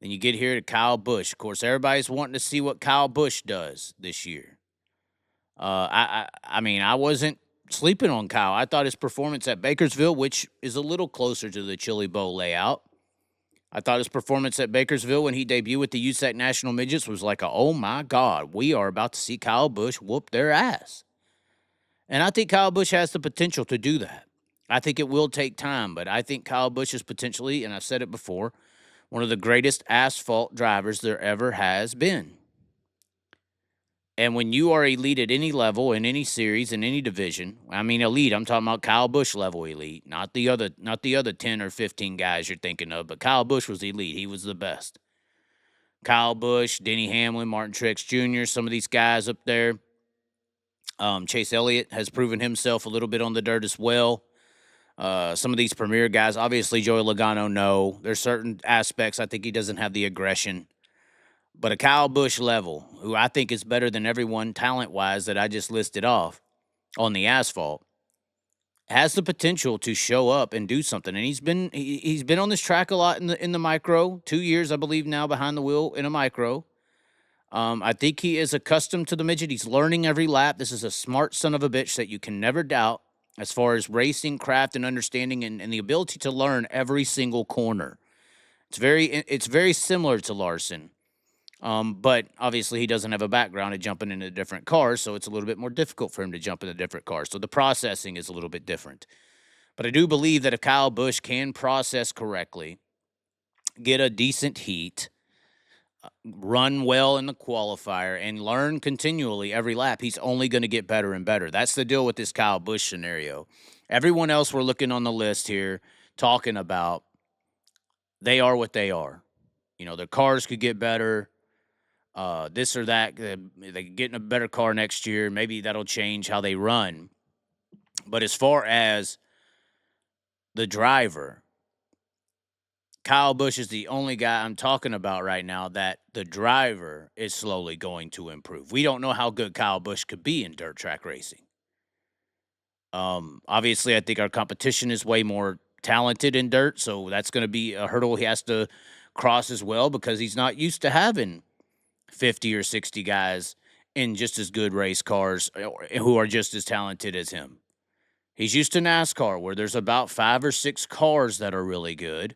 Then you get here to Kyle Busch. Of course, everybody's wanting to see what Kyle Busch does this year. I mean, I wasn't sleeping on Kyle. I thought his performance at Bakersville, which is a little closer to the Chili Bowl layout, I thought his performance at Bakersville when he debuted with the USAC National Midgets was like oh my God, we are about to see Kyle Busch whoop their ass. And I think Kyle Busch has the potential to do that. I think it will take time, but I think Kyle Busch is potentially, and I've said it before, one of the greatest asphalt drivers there ever has been. And when you are elite at any level, in any series, in any division, I mean elite, I'm talking about Kyle Busch level elite, not the other 10 or 15 guys you're thinking of, but Kyle Busch was elite. He was the best. Kyle Busch, Denny Hamlin, Martin Truex Jr., some of these guys up there. Chase Elliott has proven himself a little bit on the dirt as well. Some of these premier guys, obviously Joey Logano, no. There's certain aspects I think he doesn't have the aggression. But a Kyle Busch level, who I think is better than everyone talent-wise that I just listed off on the asphalt, has the potential to show up and do something. And he's been on this track a lot in the micro. 2 years, I believe, now behind the wheel in a micro. I think he is accustomed to the midget. He's learning every lap. This is a smart son of a bitch that you can never doubt as far as racing, craft, and understanding and the ability to learn every single corner. It's very similar to Larson. But obviously he doesn't have a background of jumping into different cars, so it's a little bit more difficult for him to jump into different cars. So the processing is a little bit different. But I do believe that if Kyle Busch can process correctly, get a decent heat, run well in the qualifier, and learn continually every lap, he's only going to get better and better. That's the deal with this Kyle Busch scenario. Everyone else we're looking on the list here talking about, they are what they are. You know, their cars could get better. This or that, they get in a better car next year. Maybe that'll change how they run. But as far as the driver, Kyle Busch is the only guy I'm talking about right now that the driver is slowly going to improve. We don't know how good Kyle Busch could be in dirt track racing. Obviously, I think our competition is way more talented in dirt, so that's going to be a hurdle he has to cross as well because he's not used to having 50 or 60 guys in just as good race cars who are just as talented as him. He's used to NASCAR where there's about 5 or 6 cars that are really good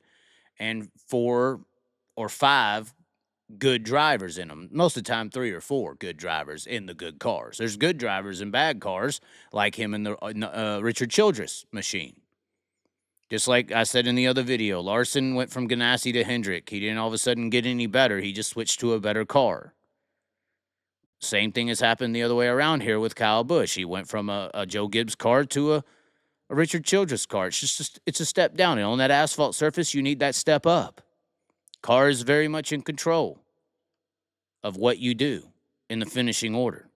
and 4 or 5 good drivers in them. Most of the time, 3 or 4 good drivers in the good cars. There's good drivers in bad cars like him in the Richard Childress machine. Just like I said in the other video, Larson went from Ganassi to Hendrick. He didn't all of a sudden get any better. He just switched to a better car. Same thing has happened the other way around here with Kyle Busch. He went from a Joe Gibbs car to a Richard Childress car. It's a step down. And on that asphalt surface, you need that step up. Car is very much in control of what you do in the finishing order.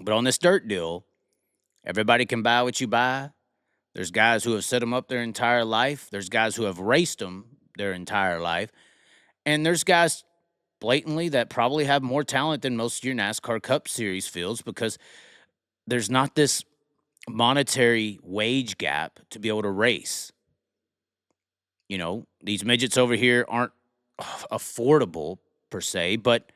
But on this dirt deal, everybody can buy what you buy. There's guys who have set them up their entire life. There's guys who have raced them their entire life. And there's guys blatantly that probably have more talent than most of your NASCAR Cup Series fields because there's not this monetary wage gap to be able to race. You know, these midgets over here aren't affordable per se, but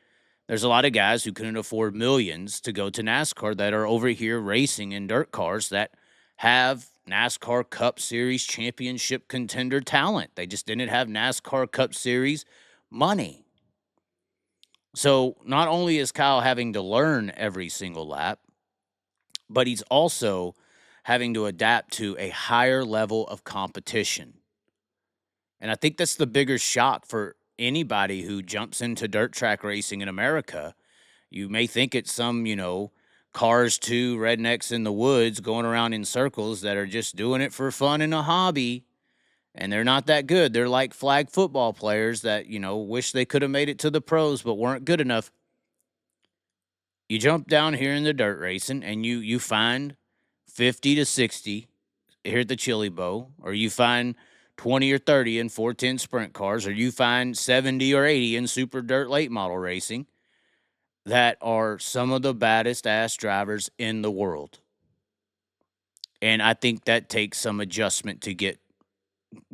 there's a lot of guys who couldn't afford millions to go to NASCAR that are over here racing in dirt cars that have NASCAR Cup Series championship contender talent. They just didn't have NASCAR Cup Series money. So not only is Kyle having to learn every single lap, but he's also having to adapt to a higher level of competition. And I think that's the bigger shock for anybody who jumps into dirt track racing in America. You may think it's some, Cars 2 rednecks in the woods going around in circles that are just doing it for fun and a hobby. And they're not that good. They're like flag football players that, wish they could have made it to the pros but weren't good enough. You jump down here in the dirt racing and you find 50 to 60 here at the Chili Bowl, or you find 20 or 30 in 410 sprint cars, or you find 70 or 80 in super dirt late model racing that are some of the baddest ass drivers in the world. And I think that takes some adjustment to get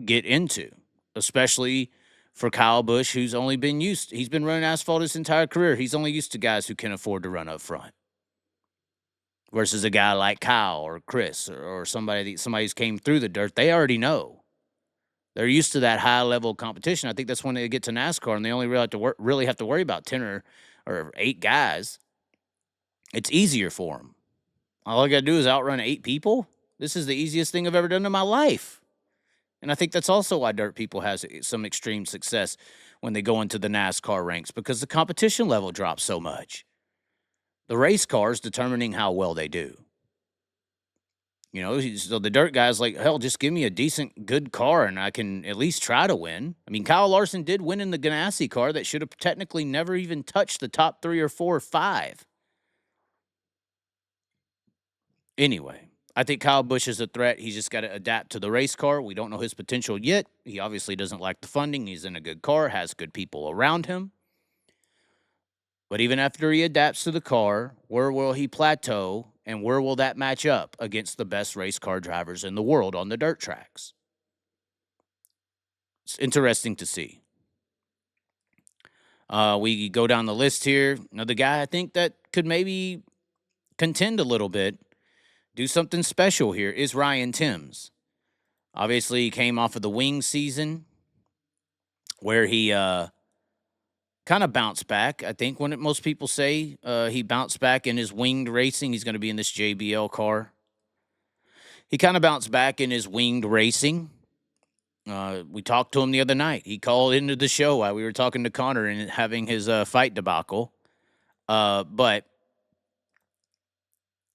into, especially for Kyle Busch, who's only been he's been running asphalt his entire career. He's only used to guys who can afford to run up front. Versus a guy like Kyle or Chris or somebody who's came through the dirt. They already know. They're used to that high level competition. I think that's when they get to NASCAR and they only really have to worry about 10 or 8 guys. It's easier for them. All I got to do is outrun 8 people. This is the easiest thing I've ever done in my life. And I think that's also why dirt people has some extreme success when they go into the NASCAR ranks, because the competition level drops so much. The race cars determining how well they do. You know, so the dirt guys like, hell, just give me a decent, good car and I can at least try to win. I mean, Kyle Larson did win in the Ganassi car that should have technically never even touched the top 3 or 4 or 5. Anyway, I think Kyle Busch is a threat. He's just got to adapt to the race car. We don't know his potential yet. He obviously doesn't like the funding. He's in a good car, has good people around him. But even after he adapts to the car, where will he plateau, and where will that match up against the best race car drivers in the world on the dirt tracks? It's interesting to see. We go down the list here. Another guy I think that could maybe contend a little bit, do something special here, is Ryan Timms. Obviously, he came off of the wing season where he kind of bounced back. I think when most people say he bounced back in his winged racing, he's going to be in this JBL car. He kind of bounced back in his winged racing. We talked to him the other night. He called into the show while we were talking to Connor and having his fight debacle. But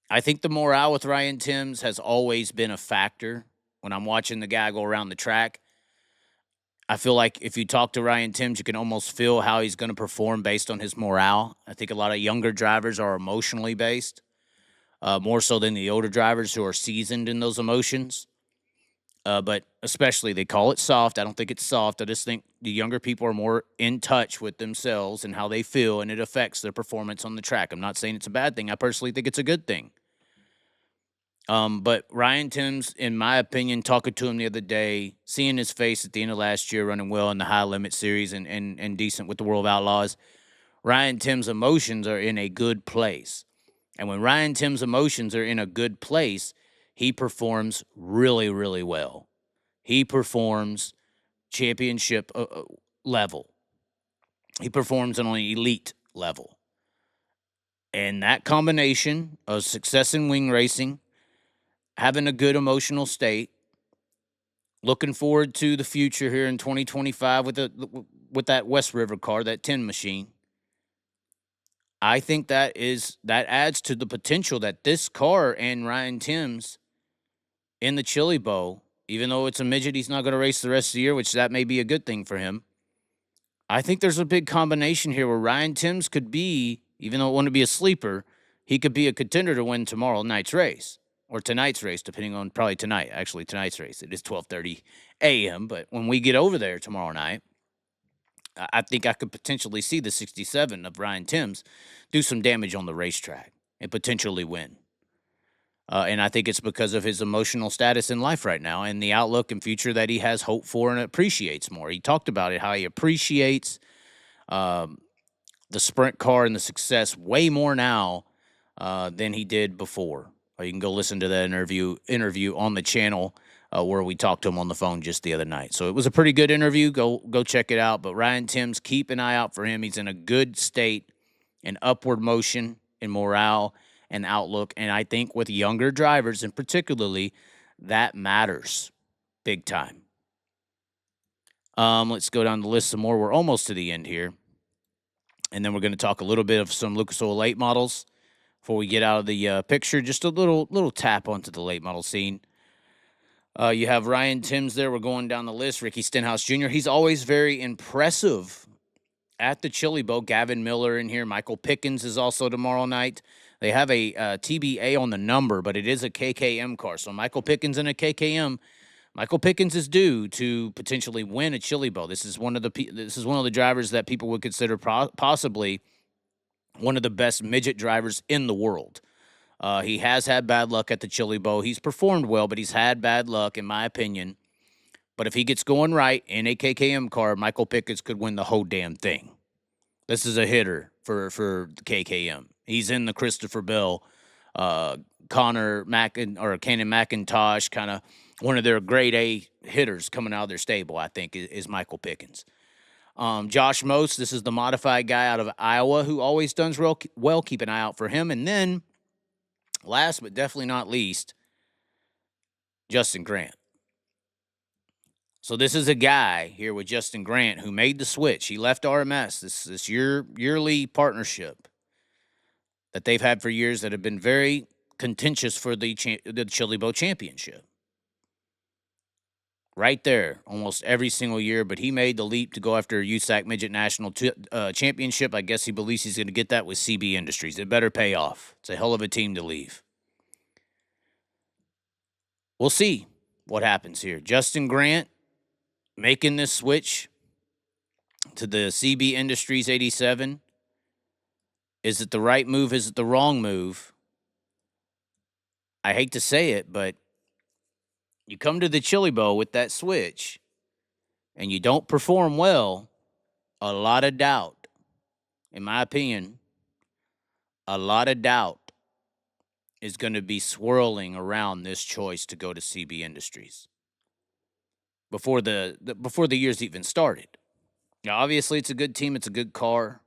I think the morale with Ryan Timms has always been a factor. When I'm watching the guy go around the track, I feel like if you talk to Ryan Timms, you can almost feel how he's going to perform based on his morale. I think a lot of younger drivers are emotionally based, more so than the older drivers who are seasoned in those emotions. But especially they call it soft. I don't think it's soft. I just think the younger people are more in touch with themselves and how they feel, and it affects their performance on the track. I'm not saying it's a bad thing. I personally think it's a good thing. But Ryan Timms, in my opinion, talking to him the other day, seeing his face at the end of last year running well in the high limit series and decent with the World of Outlaws, Ryan Timms' emotions are in a good place. And when Ryan Timms' emotions are in a good place, he performs really, really well. He performs championship level. He performs on an elite level. And that combination of success in wing racing, having a good emotional state, looking forward to the future here in 2025 with that West River car, that 10 machine. I think that adds to the potential that this car and Ryan Timms in the Chili Bowl, even though it's a midget, he's not going to race the rest of the year, which that may be a good thing for him. I think there's a big combination here where Ryan Timms could be, even though it wouldn't be a sleeper, he could be a contender to win tomorrow night's race. Or tonight's race, depending on probably tonight. Actually, tonight's race. It is 12:30 a.m., but when we get over there tomorrow night, I think I could potentially see the 67 of Ryan Timms do some damage on the racetrack and potentially win. And I think it's because of his emotional status in life right now and the outlook and future that he has hope for and appreciates more. He talked about it, how he appreciates the sprint car and the success way more now than he did before. You can go listen to that interview on the channel where we talked to him on the phone just the other night. So it was a pretty good interview. Go check it out. But Ryan Timms, keep an eye out for him. He's in a good state, an upward motion in morale and outlook. And I think with younger drivers, and particularly, that matters big time. Let's go down the list some more. We're almost to the end here. And then we're going to talk a little bit of some Lucas Oil late models. Before we get out of the picture, just a little tap onto the late model scene. You have Ryan Timms there. We're going down the list. Ricky Stenhouse Jr. He's always very impressive at the Chili Bowl. Gavin Miller in here. Michael Pickens is also tomorrow night. They have a TBA on the number, but it is a KKM car. So Michael Pickens in a KKM. Michael Pickens is due to potentially win a Chili Bowl. This is one of the drivers that people would consider possibly one of the best midget drivers in the world. He has had bad luck at the Chili Bowl. He's performed well, but he's had bad luck, in my opinion, But if he gets going right in a KKM car, Michael Pickens could win the whole damn thing. This is a hitter for the KKM. He's in the Christopher Bell, Cannon McIntosh, kind of one of their grade A hitters coming out of their stable, I think, is Michael Pickens. Josh Most, this is the modified guy out of Iowa who always does real well. Keep an eye out for him. And then, last but definitely not least, Justin Grant. So this is a guy here with Justin Grant who made the switch. He left RMS, this yearly partnership that they've had for years that have been very contentious for the Chili Bowl championship. Right there, almost every single year. But he made the leap to go after a USAC Midget National Championship. I guess he believes he's going to get that with CB Industries. It better pay off. It's a hell of a team to leave. We'll see what happens here. Justin Grant making this switch to the CB Industries 87. Is it the right move? Is it the wrong move? I hate to say it, but you come to the Chili Bowl with that switch and you don't perform well, a lot of doubt, in my opinion, a lot of doubt is going to be swirling around this choice to go to CB Industries before the year's even started. Now, obviously, it's a good team. It's a good car.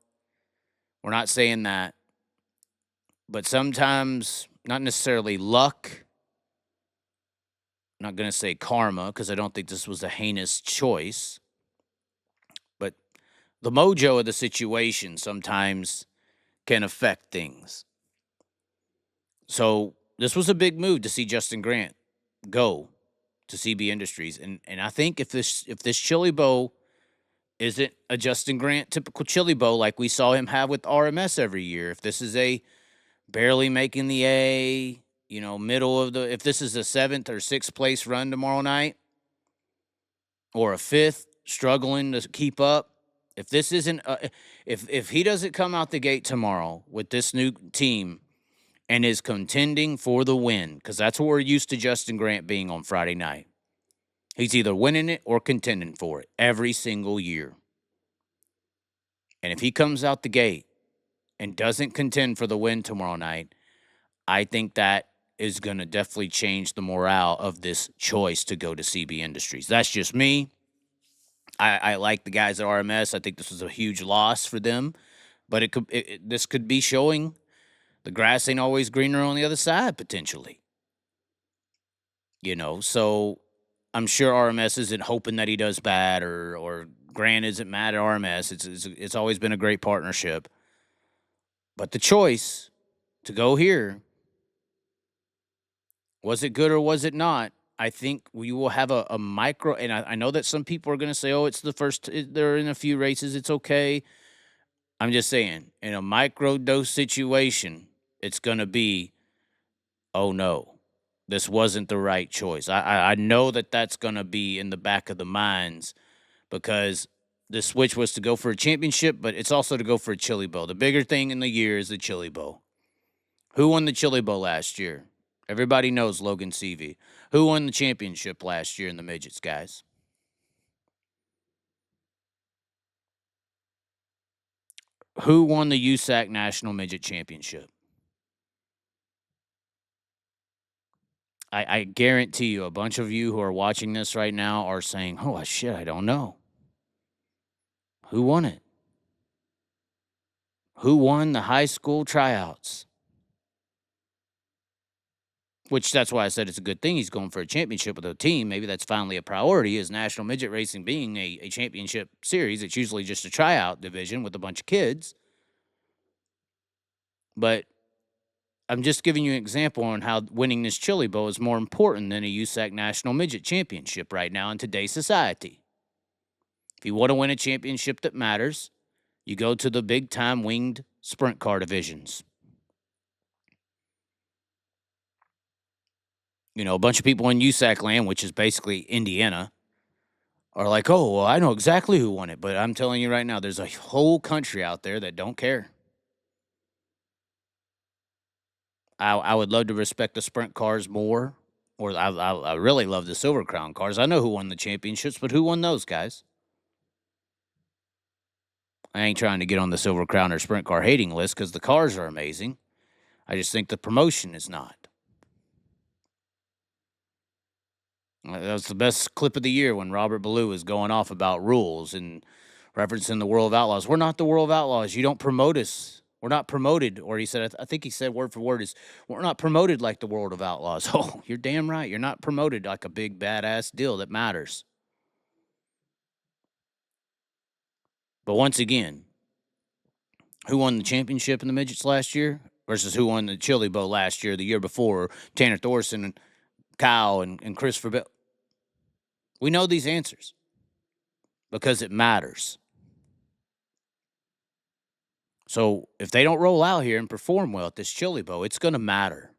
We're not saying that. But sometimes, not necessarily luck. I'm not going to say karma because I don't think this was a heinous choice. But the mojo of the situation sometimes can affect things. So this was a big move to see Justin Grant go to CB Industries. And I think if this Chili Bowl isn't a Justin Grant typical Chili Bowl like we saw him have with RMS every year, if this is a barely making the A, middle of if this is a 7th or 6th place run tomorrow night, or a 5th, struggling to keep up, if this isn't, if he doesn't come out the gate tomorrow with this new team and is contending for the win, because that's what we're used to Justin Grant being on Friday night. He's either winning it or contending for it every single year. And if he comes out the gate and doesn't contend for the win tomorrow night, I think that is going to definitely change the morale of this choice to go to CB Industries. That's just me. I like the guys at RMS. I think this was a huge loss for them. But this could be showing the grass ain't always greener on the other side, potentially. So I'm sure RMS isn't hoping that he does bad or Grant isn't mad at RMS. It's always been a great partnership. But the choice to go here, was it good or was it not? I think we will have a micro, and I know that some people are going to say, oh, it's the first, they're in a few races, it's okay. I'm just saying, in a micro dose situation, it's going to be, oh no, this wasn't the right choice. I know that that's going to be in the back of the minds because the switch was to go for a championship, but it's also to go for a Chili Bowl. The bigger thing in the year is the Chili Bowl. Who won the Chili Bowl last year? Everybody knows Logan Seavey. Who won the championship last year in the midgets, guys? Who won the USAC National Midget Championship? I guarantee you a bunch of you who are watching this right now are saying, oh, shit, I don't know. Who won it? Who won the high school tryouts? Which that's why I said it's a good thing he's going for a championship with a team. Maybe that's finally a priority, is National Midget Racing being a championship series. It's usually just a tryout division with a bunch of kids. But I'm just giving you an example on how winning this Chili Bowl is more important than a USAC National Midget Championship right now in today's society. If you want to win a championship that matters, you go to the big-time winged sprint car divisions. A bunch of people in USAC land, which is basically Indiana, are like, oh, well, I know exactly who won it. But I'm telling you right now, there's a whole country out there that don't care. I would love to respect the sprint cars more Or I really love the Silver Crown cars. I know who won the championships, but who won those, guys? I ain't trying to get on the Silver Crown or Sprint Car hating list because the cars are amazing. I just think the promotion is not. That was the best clip of the year when Robert Ballou was going off about rules and referencing the World of Outlaws. We're not the World of Outlaws. You don't promote us. We're not promoted. Or he said, I think he said word for word is, we're not promoted like the World of Outlaws. Oh, you're damn right. You're not promoted like a big badass deal that matters. But once again, who won the championship in the midgets last year versus who won the Chili Bowl last year, the year before? Tanner Thorson and Kyle and Christopher Bell. We know these answers because it matters. So if they don't roll out here and perform well at this Chili Bowl, it's going to matter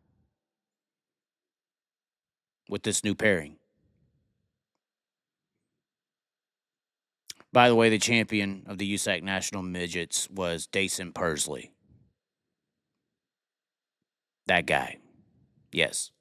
with this new pairing. By the way, the champion of the USAC National Midgets was Dason Persley. That guy. Yes.